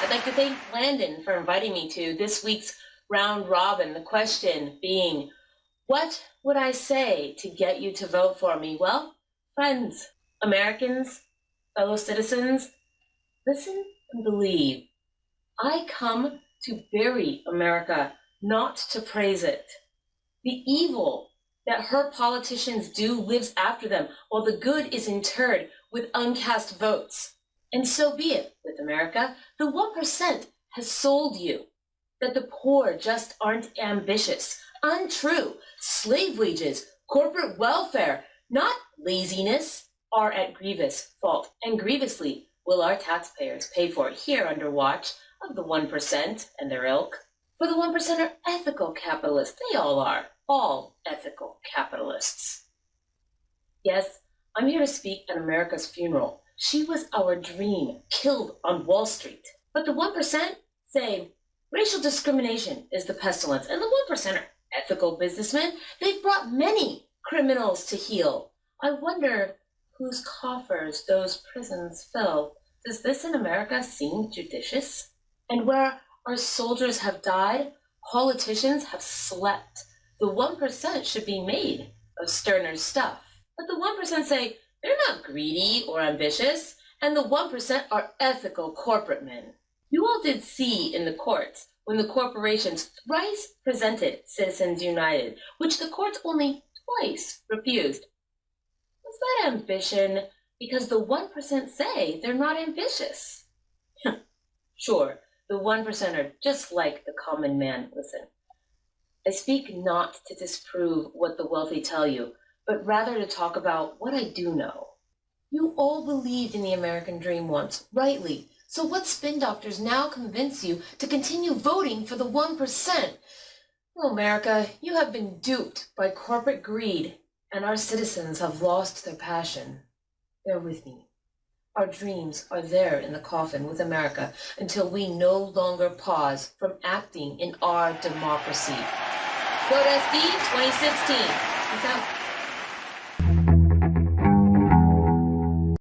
I'd like to thank Landon for inviting me to this week's round robin. The question being, what would I say to get you to vote for me? Well, friends, Americans, fellow citizens, listen and believe. I come to bury America, not to praise it. The evil that her politicians do lives after them, while the good is interred with uncast votes. And so be it with America. The 1% has sold you that the poor just aren't ambitious. Untrue. Slave wages, corporate welfare, not laziness, are at grievous fault. And grievously will our taxpayers pay for it here under watch of the 1% and their ilk. For the 1% are ethical capitalists. They all are. All ethical capitalists. Yes, I'm here to speak at America's funeral. She was our dream, killed on Wall Street. But the 1% say racial discrimination is the pestilence, and the 1% are ethical businessmen. They've brought many criminals to heel. I wonder whose coffers those prisons fill. Does this in America seem judicious? And where our soldiers have died, politicians have slept. The 1% should be made of sterner stuff. But the 1% say they're not greedy or ambitious, and the 1% are ethical corporate men. You all did see in the courts when the corporations thrice presented Citizens United, which the courts only twice refused. Was that ambition because the 1% say they're not ambitious? Sure, the 1% are just like the common man. Listen, I speak not to disprove what the wealthy tell you, but rather to talk about what I do know. You all believed in the American dream once, rightly. So what spin doctors now convince you to continue voting for the 1%? Oh, America, you have been duped by corporate greed, and our citizens have lost their passion. Bear with me. Our dreams are there in the coffin with America until we no longer pause from acting in our democracy. Vote SD 2016. Peace out.